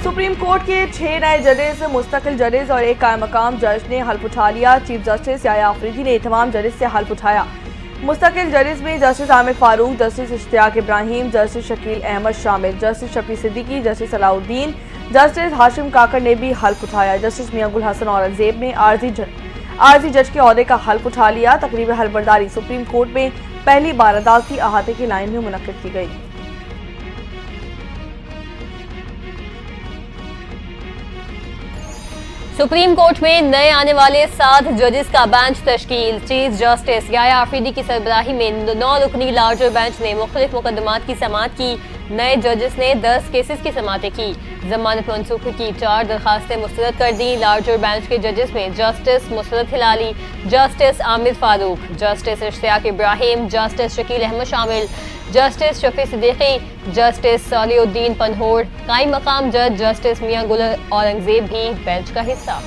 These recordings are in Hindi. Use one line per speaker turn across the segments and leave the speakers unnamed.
सुप्रीम कोर्ट के 6 नए जजेस, मुस्तकिल जजेस और एक कायम मकाम जज ने हल्फ उठा लिया। चीफ जस्टिस याया अफरीदी ने तमाम जजेस से हल्फ उठाया। मुस्तकिल जजेस में justice Amir Farooq, justice Ishtiaq Ibrahim, justice Shakeel Ahmed शामिल, justice Shafi Siddiqui, justice Salahuddin, justice Hashim Kakar ने भी हल्फ उठाया। जस्टिस मियां गुल हसन औरंगजेब ने आर्जी जज के ओहदे का हल्फ उठा लिया। तकरीब हलबरदारी सुप्रीम कोर्ट में पहली बार अदालती अहाते की लाइन में मुनक्किद की गई।
सुप्रीम कोर्ट में नए आने वाले 7 जजेस का बेंच तश्कील। चीफ जस्टिस याया अफरीदी की सरबराही में 9 रुकनी लार्जर बेंच ने मुख्तलिफ मुकदमात की समाअत की। नए जजेस ने 10 केसेस की समाअतें की। जमानत मनसूखी की 4 दरखास्तें मुस्तरद कर दी। लार्जर बेंच के जजेस में justice Musarrat Hilali, justice Amir Farooq, justice Ishtiaq Ibrahim, justice Shakeel Ahmed शामिल, जस्टिस शफी सिद्दीकी, जस्टिस सलाउद्दीन पनहोर, कायम मकाम जज जस्टिस मियां गुल औरंगजेब भी बेंच का हिस्सा।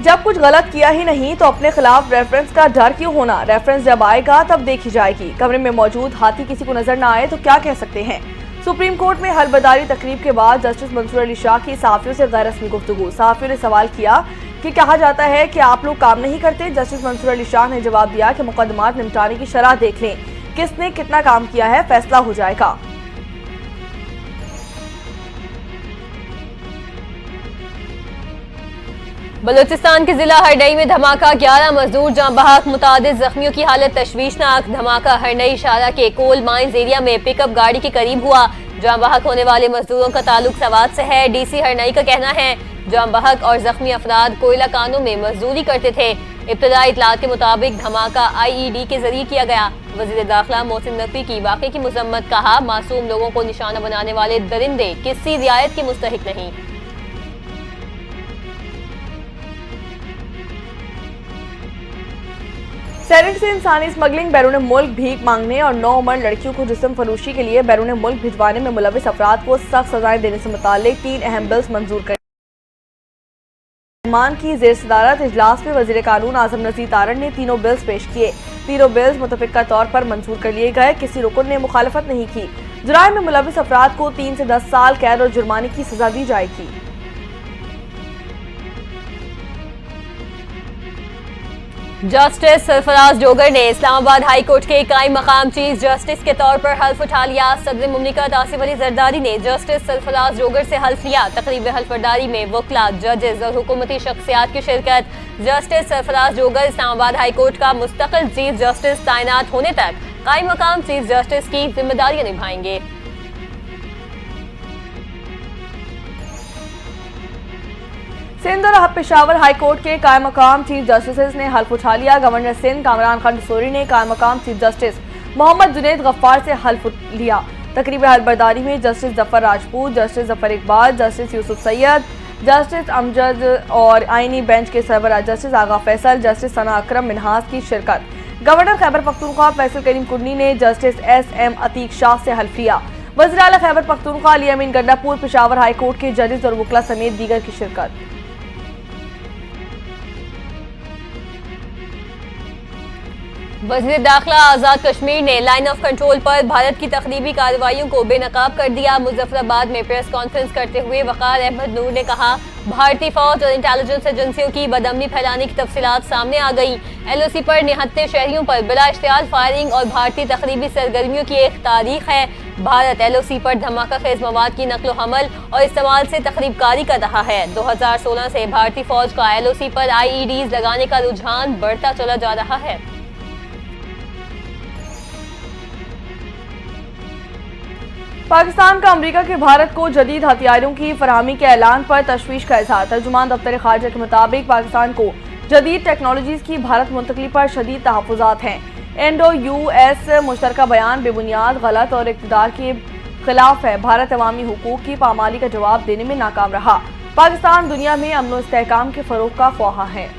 जब कुछ गलत किया ही नहीं तो अपने खिलाफ रेफरेंस का डर क्यों होना? रेफरेंस जब आएगा तब देखी जाएगी। कमरे में मौजूद हाथी किसी को नजर ना आए तो क्या कह सकते हैं? सुप्रीम कोर्ट में हलबरदारी तकरीब के बाद जस्टिस मंसूर अली शाह की सहाफियों से गैर रस्मी गुफ्तगू। सहाफियों ने सवाल किया कि कहा जाता है कि आप लोग काम नहीं करते। जस्टिस मंसूर अली शाह ने जवाब दिया कि मुकदमात निपटाने की शरह देख लें, किसने कितना काम किया है फैसला हो जाएगा।
बलूचिस्तान के जिला हरनई में धमाका, 11 मजदूर जाँ बहक, मुतादिद जख्मियों की हालत तशवीशनाक। धमाका हरनई शारा के कोल माइंस एरिया में पिकअप गाड़ी के करीब हुआ। जाँ बहक होने वाले मजदूरों का ताल्लुक सवात से है। डीसी हरनई का कहना है जाँ बहक और जख्मी अफराद कोयला कानों में मजदूरी करते थे। इब्तदाई इतलात के मुताबिक धमाका IED के जरिए किया गया। वजीर दाखिला मोहसिन नकवी की वाक़े की मजम्मत, कहा मासूम लोगों को निशाना बनाने वाले दरिंदे किसी रियायत के मुस्तहिक नहीं।
सेनेट से इंसानी स्मगलिंग, बैरून मुल्क भीख मांगने और 9 उम्र लड़कियों को जिस्म फरोशी के लिए बैरून मुल्क भिजवाने में मुलविस अफराद को सख्त सजाएं देने से मुताल्लिक 3 अहम बिल्स मंजूर कर मान की जेर सदारत इजलास में वजीर कानून आजम नजीर तारण ने तीनों बिल्स पेश किए। तीनों बिल्स मुतफिका तौर पर मंजूर कर लिए गए। किसी रुकन ने मुखालफत नहीं की। जुराइम में मुलविस अफराद को 3 से 10 साल कैद और जुर्माने की सजा दी जाएगी।
जस्टिस सरफराज जोगर ने इस्लामाबाद हाई कोर्ट के कायम मकाम चीफ जस्टिस के तौर पर हल्फ उठा लिया। सदर मुमलिकत आसिफ अली जरदारी ने जस्टिस सरफराज जोगर से हल्फ लिया। तकरीब हल्फबरदारी में वकला, जजेस और हुकूमती शख्सियात की शिरकत। जस्टिस सरफराज जोगर इस्लामाबाद हाई कोर्ट का मुस्तकिल चीफ जस्टिस तैनात होने तक कायम मकाम चीफ जस्टिस की जिम्मेदारियां निभाएंगे।
सिंध और पेशावर हाई कोर्ट के कायम मकाम चीफ जस्टिस ने हल्फ उठा लिया। गवर्नर सिंध कामरान खान डसोरी ने कायम मकाम चीफ जस्टिस मोहम्मद जुनैद गफ्फार से हल्फ लिया। तकरीब हलबरदारी में justice Zafar Rajput, justice Zafar Iqbal, justice Yusuf Syed, justice Amjad और आईनी बेंच के सरबराह जस्टिस आगा फैसल, जस्टिस सना अकरम मिनहास की शिरकत। गवर्नर खैबर पख्तूनख्वा फैसल करीम कुन्नी ने जस्टिस SM अतीक शाह से हल्फ लिया। वज़ीर आला खैबर पख्तूनख्वा अली अमीन गंडापुर, पेशावर हाई कोर्ट के जजेस और वकला समेत दीगर की शिरकत।
वज़ीर दाखिला आज़ाद कश्मीर ने लाइन ऑफ कंट्रोल पर भारत की तखरीबी कार्रवाइयों को बेनकाब कर दिया। मुजफ्फराबाद में प्रेस कॉन्फ्रेंस करते हुए वक़ार अहमद नूर ने कहा भारतीय फौज और इंटेलिजेंस एजेंसियों की बदअमनी फैलाने की तफसीलात सामने आ गई। LOC पर निहत्ते शहरियों पर बिला इख्तियार फायरिंग और भारतीय तखरीबी सरगर्मियों की एक तारीख है। भारत LOC पर धमाका खेज मवाद की नकलो हमल और इस्तेमाल से तखरीबकारी कर रहा है। 2016 से भारतीय फौज का LOC पर IEDs लगाने का रुझान बढ़ता चला जा रहा है।
पाकिस्तान का अमेरिका के भारत को जदीद हथियारों की फराहमी के ऐलान पर तशवीश का इजहार। तर्जुमान दफ्तर खारजा के मुताबिक पाकिस्तान को जदीद टेक्नोलॉजीज की भारत मुंतकली पर शदीद तहफ़्फ़ुज़ात हैं। इंडो-US मुश्तरका बयान बेबुनियाद, गलत और इक़्तिदार के खिलाफ है। भारत अवामी हुकूक की पामाली का जवाब देने में नाकाम रहा। पाकिस्तान दुनिया में अमन व इस्तेहकाम के फ़रोग़ का ख्वाहा है।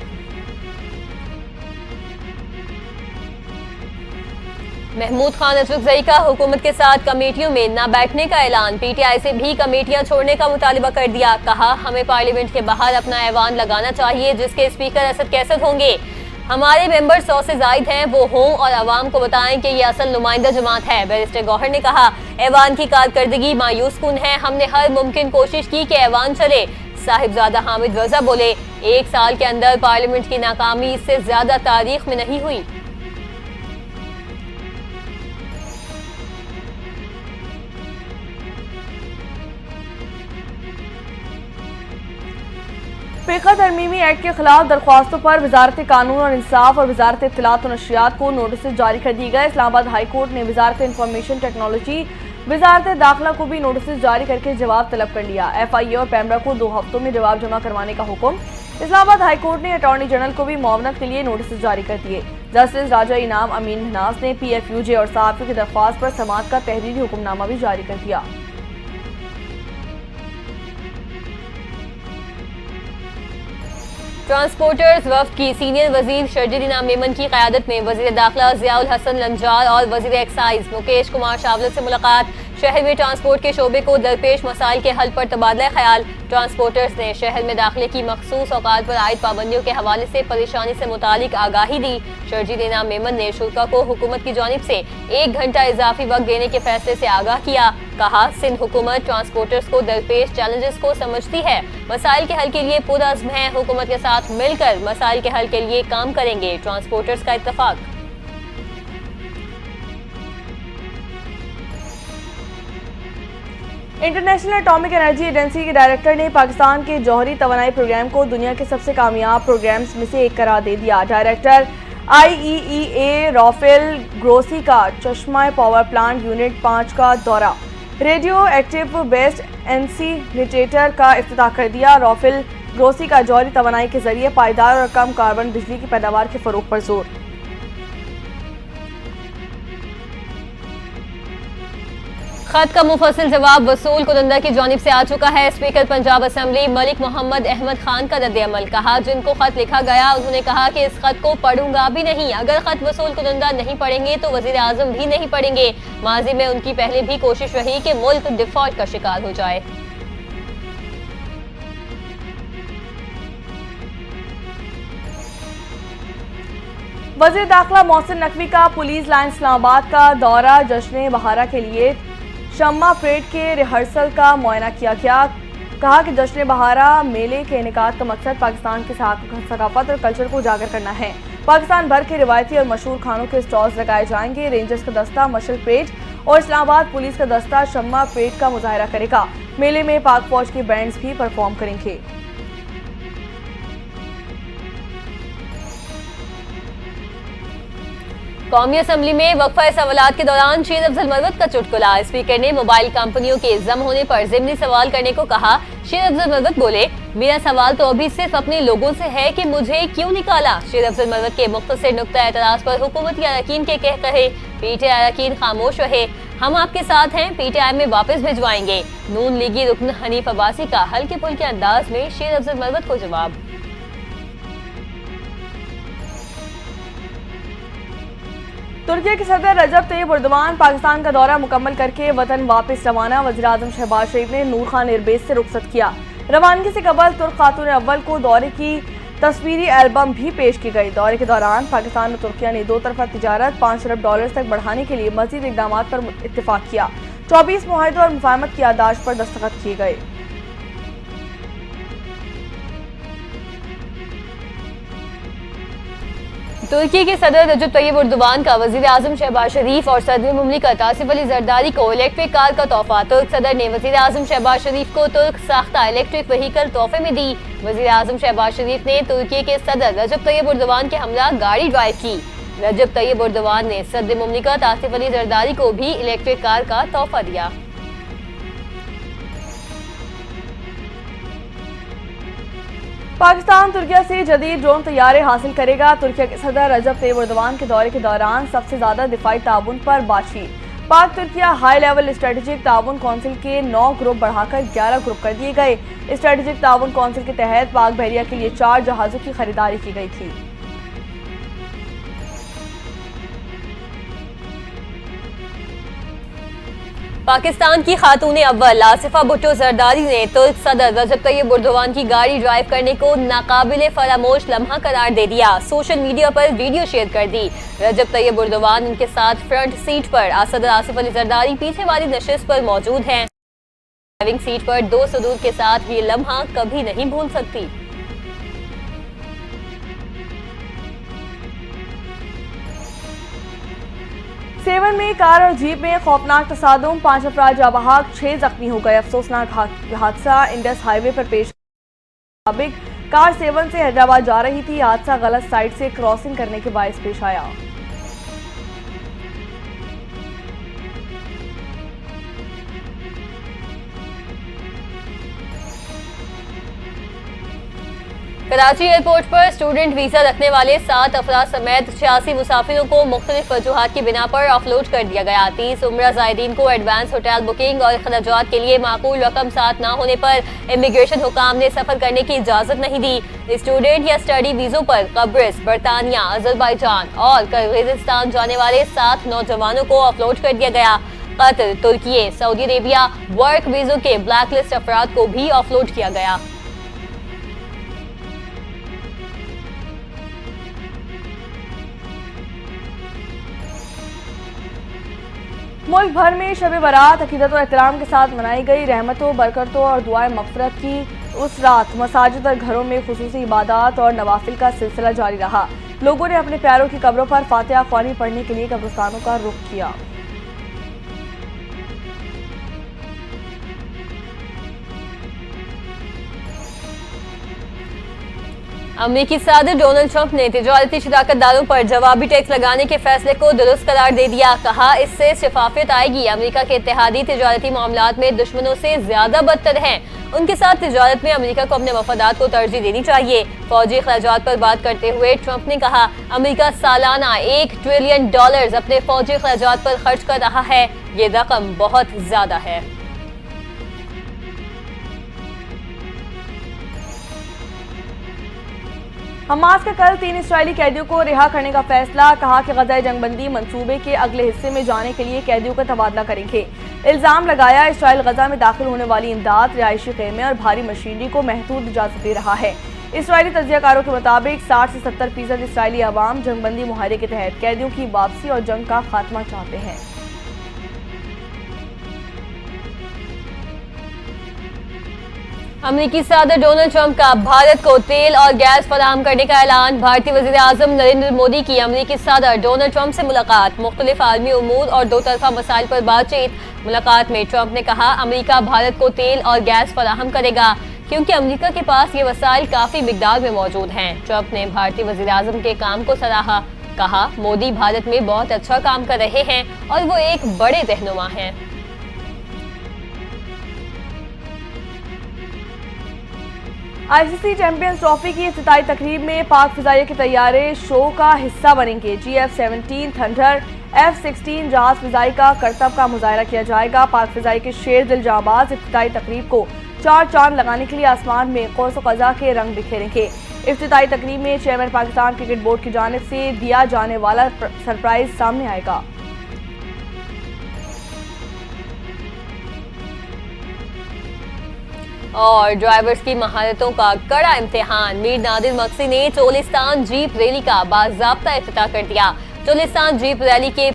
महमूद खान अशरफजई का हुकूमत के साथ कमेटियों में न बैठने का ऐलान। PTI से भी कमेटियां छोड़ने का मुतालिबा कर दिया। कहा हमें पार्लियामेंट के बाहर अपना ऐवान लगाना चाहिए जिसके स्पीकर असद कैसद होंगे। हमारे मेंबर 100 से जायद हैं, वो हों और आवाम को बताएं कि ये असल नुमाइंदा जमात है। बैरिस्टर गौहर ने कहा, ऐवान की कारकर्दगी मायूस कुन है, हमने हर मुमकिन कोशिश की कि ऐवान चले। साहिबजादा हामिद रजा बोले, 1 साल के अंदर पार्लियामेंट की नाकामी इससे ज्यादा तारीख में नहीं हुई।
फ़िक़्ह तरमीमी एक्ट के खिलाफ दरख्वास्तों पर वजारत कानून और इंसाफ और वजारत इत्तलात और नशरियात को नोटिस जारी कर दी गए। इस्लामाबाद हाई कोर्ट ने वजारत इंफॉर्मेशन टेक्नोलॉजी, वजारत दाखिला को भी नोटिस जारी करके जवाब तलब कर लिया। FIA और पैमरा को 2 हफ्तों में जवाब जमा करवाने का हुक्म। इस्लामाबाद हाई कोर्ट ने अटॉर्नी जनरल को भी मुआवनत के लिए नोटिस जारी कर दिए। जस्टिस राजा इनाम अमीन महनाज ने PFUJ और सहाफ़ी की दरख्वास्त पर समाअत का तहरीरी हुक्मनामा भी जारी कर दिया।
ट्रांसपोर्टर्स वफ्द की सीनियर वजीर शर्जील इनाम मेमन की क़यादत में वजीर दाखिला ज़ियाउल हसन लंजार और वजीर एक्साइज मुकेश कुमार शावलत से मुलाकात। शहर में ट्रांसपोर्ट के शोबे को दरपेश मसाइल के हल पर तबादला ख्याल। ट्रांसपोर्टर्स ने शहर में दाखिले की मखसूस औकात पर आयद पाबंदियों के हवाले से परेशानी से मुतालिक आगाही दी। शर्जील इनाम मेमन ने शुल्का को हुकूमत की जानिब से 1 घंटा इजाफी वक्त देने के फैसले से आगाह किया। कहा, सिंध हुकूमत ट्रांसपोर्टर्स को दरपेश चैलेंजेस को समझती है, मसाइल के हल के लिए पुरअज़्म है, हुकूमत के साथ मिलकर मसाइल के हल के लिए काम करेंगे। ट्रांसपोर्टर्स का इत्तफाक।
इंटरनेशनल एटॉमिक एनर्जी एजेंसी के डायरेक्टर ने पाकिस्तान के जौहरी तवानाई प्रोग्राम को दुनिया के सबसे कामयाब प्रोग्राम्स में से एक करार दे दिया। डायरेक्टर IEEA राफेल ग्रोसी का चश्मा पावर प्लांट यूनिट 5 का दौरा, रेडियो एक्टिव बेस्ड इंसिनरेटर का इफ्तिताह कर दिया। राफेल ग्रोसी का जौहरी तवानाई के जरिए पायदार और कम कार्बन बिजली की पैदावार के फरोग पर जोर।
खत का मुफस्सिल जवाब वसूल कुनंदा की जानिब से आ चुका है। स्पीकर पंजाब असेंबली मलिक मोहम्मद अहमद खान का रद्द-ए-अमल। कहा, जिनको खत लिखा गया उन्होंने कहा कि इस खत को पढ़ूंगा भी नहीं। अगर खत वसूल कुनंदा नहीं पढ़ेंगे तो वजीर आजम भी नहीं पढ़ेंगे। माजी में उनकी पहले भी कोशिश रही कि मुल्क डिफॉल्ट का शिकार हो जाए।
वज़ीर दाखिला मोहसिन नकवी का पुलिस लाइन इस्लामाबाद का दौरा। जश्न बहारा के लिए शम्मा परेड के रिहर्सल का मुआयना किया गया। कहा कि जश्न बहारा मेले के इनेकाद का मकसद पाकिस्तान की सकाफत और कल्चर को उजागर करना है। पाकिस्तान भर के रिवायती और मशहूर खानों के स्टॉल्स लगाए जाएंगे। रेंजर्स का दस्ता मशल परेड और इस्लामाबाद पुलिस का दस्ता शम्मा परेड का मुजाहरा करेगा। मेले में पाक फौज के बैंड्स भी परफॉर्म करेंगे।
कौमी असम्बली में वक्फा सवालात के दौरान शेर अफजल मरवत का चुटकुला। स्पीकर ने मोबाइल कंपनियों के जम होने पर ज़िमनी सवाल करने को कहा। शेर अफजल मरवत बोले, मेरा सवाल तो अभी सिर्फ अपने लोगों से है कि मुझे क्यों निकाला। शेर अफजल मरवत के मुख्तसर नुक्ता एतराज पर हुकूमती अरकान के कह कहे। PTI अरकान खामोश रहे। हम आपके साथ हैं, PTI में वापस भिजवाएंगे। नून लीगी रुकन हनीफ अब्बासी का हल्के फुल्के अंदाज में शेर अफजल मरवत को जवाब।
तुर्की के सदर रजब तैयब एर्दोगान पाकिस्तान का दौरा मुकम्मल करके वतन वापस रवाना। वज़ीर आज़म शहबाज शरीफ ने नूर खान एयरबेस से रुखसत किया। रवानगी से कबल तुर्क खातून अव्वल को दौरे की तस्वीरी एल्बम भी पेश की गई। दौरे के दौरान पाकिस्तान और तुर्किया ने 2 तरफा तिजारत $5 अरब तक बढ़ाने के लिए मजीद इकदाम पर इत्तेफाक किया। 24 मुआहदों और मुफाहमत की याददाश्त पर दस्तखत किए गए।
तुर्की के सदर रजब तैयब एर्दोगान का वजीर आजम शहबाज शरीफ और सदर मुमलिकत आसिफ अली जरदारी को इलेक्ट्रिक कार का तोहफा। तुर्क सदर ने वजीर आजम शहबाज शरीफ को तुर्क साख्ता इलेक्ट्रिक व्हीकल तोहफे में दी। वजीर आजम शहबाज शरीफ ने तुर्की के सदर रजब तैयब एर्दोगान के हमरा गाड़ी ड्राइव की। रजब तैयब एर्दोगान ने सदर मुमलिकत आसिफ अली जरदारी को भी इलेक्ट्रिक कार का तोहफा दिया।
पाकिस्तान तुर्किया से जदीद ड्रोन तैयारे हासिल करेगा। तुर्किया के सदर रजब तैयब एर्दोगान के दौरे के दौरान सबसे ज्यादा दिफाई ताउन पर बातचीत। पाक तुर्किया हाई लेवल स्ट्रेटेजिक ताउन कौंसिल के 9 ग्रुप बढ़ाकर 11 ग्रुप कर दिए गए। स्ट्रेटेजिक ताउन कौंसिल के तहत पाक बहरिया के लिए 4 जहाजों की खरीदारी की गई थी।
पाकिस्तान की खातून अव्वल आसिफा भुट्टो जरदारी ने तुर्क सदर रजब तैयब एर्दोगान की गाड़ी ड्राइव करने को नाकाबिले फरामोश लम्हा करार दे दिया। सोशल मीडिया पर वीडियो शेयर कर दी। रजब तैयब एर्दोगान उनके साथ फ्रंट सीट पर, सदर आसिफ अली जरदारी पीछे वाली नशिस्त पर मौजूद हैं। ड्राइविंग सीट पर दो सदूर के साथ ये लम्हा कभी नहीं भूल सकती।
सेवन में कार और जीप में खौफनाक तसादुम, 5 अफराद जाँ बहक, 6 जख्मी हो गए। अफसोसनाक हादसा इंडस हाईवे पर पेश। मुताबिक कार सेवन से हैदराबाद जा रही थी। हादसा गलत साइड से क्रॉसिंग करने के बायस पेश आया।
कराची एयरपोर्ट पर स्टूडेंट वीजा रखने वाले 7 अफराद समेत 86 मुसाफिरों को मुख्तलिफ वजूहात की बिना पर ऑफलोड कर दिया गया। 30 उम्रा ज़ायरीन को एडवांस होटल बुकिंग और खर्चात के लिए माकूल रकम साथ न होने पर इमिग्रेशन हुकाम ने सफर करने की इजाजत नहीं दी। स्टूडेंट या स्टडी वीजों पर कब्रिस, बरतानिया, अजरबैजान और किर्गिस्तान जाने वाले 7 नौजवानों को ऑफलोड कर दिया गया। कतर, तुर्की, सऊदी अरेबिया वर्क वीजों के ब्लैक लिस्ट अफराद को भी ऑफलोड किया गया।
मुल्क भर में शब बारात अकीदत और एहतराम के साथ मनाई गई। रहमतों, बरकतों और दुआए मग़फ़िरत की उस रात मसाजिद और घरों में खुसूसी इबादत और नवाफिल का सिलसिला जारी रहा। लोगों ने अपने प्यारों की कब्रों पर फातिहा ख्वानी पढ़ने के लिए कब्रिस्तानों का रुख किया।
अमेरिकी सदर डोनाल्ड ट्रंप ने तिजारती शराकतदारों पर जवाबी टैक्स लगाने के फैसले को दुरुस्त करार दे दिया। कहा, इससे शफाफियत आएगी। अमेरिका के इत्तेहादी तिजारती मामलात में दुश्मनों से ज्यादा बदतर हैं। उनके साथ तिजारत में अमेरिका को अपने मफादात को तरजीह देनी चाहिए। फौजी अखराजात पर बात करते हुए ट्रंप ने कहा, अमेरिका सालाना $1 ट्रिलियन अपने फौजी अखराजात पर खर्च कर रहा है। ये रकम बहुत ज्यादा है।
हमास का कल 3 इस्राएली कैदियों को रिहा करने का फैसला। कहा कि गज़ा जंगबंदी मंसूबे के अगले हिस्से में जाने के लिए कैदियों का तबादला करेंगे। इल्जाम लगाया, इसराइल गज़ा में दाखिल होने वाली इमदाद, रिहायशी खेमे और भारी मशीनरी को महदूद इजाजत दे रहा है। इसराइली तज्जियाकारों के मुताबिक 60 से 70% इसराइली अवाम जंगबंदी मुआहदे के तहत कैदियों की वापसी और जंग का खात्मा चाहते हैं।
अमेरिकी सदर डोनाल्ड ट्रंप का भारत को तेल और गैस फराहम करने का ऐलान। भारतीय वज़ीर आज़म नरेंद्र मोदी की अमेरिकी सदर डोनाल्ड ट्रंप से मुलाकात। मुख्तलिफ आलमी उमूर और दो तरफा मसाइल पर बातचीत। मुलाकात में ट्रंप ने कहा, अमेरिका भारत को तेल और गैस फराहम करेगा क्योंकि अमेरिका के पास ये वसाइल काफ़ी मिकदार में मौजूद हैं। ट्रंप ने भारतीय वज़ीर आज़म के काम को सराहा। कहा, मोदी भारत में बहुत अच्छा काम कर रहे हैं और वो एक बड़े रहनुमा हैं।
आईसीसी चैंपियंस ट्रॉफी की इफ्तिताई तकरीब में पाक फिजाइया के तैयारे शो का हिस्सा बनेंगे। GF-17 थंडर F-16 जहाज फिजाई का करतब का मुजाहरा किया जाएगा। पाक फिजाई के शेर दिल जाबाज इफ्तिताई तकरीब को 4 चांद लगाने के लिए आसमान में कौस क़ज़ा के रंग बिखेरेंगे। इफ्तिताई तकरीब में चेयरमैन पाकिस्तान क्रिकेट बोर्ड की जानिब से दिया जाने वाला सरप्राइज सामने आएगा।
और ड्राइवर्स की महारतों का कड़ा इम्तिहान। मीर नादिर मक्सी ने चोलिस्तान जीप रैली का बाज़ाब्ता इफ्तिताह कर दिया। चोलिस्तान जीप रैली के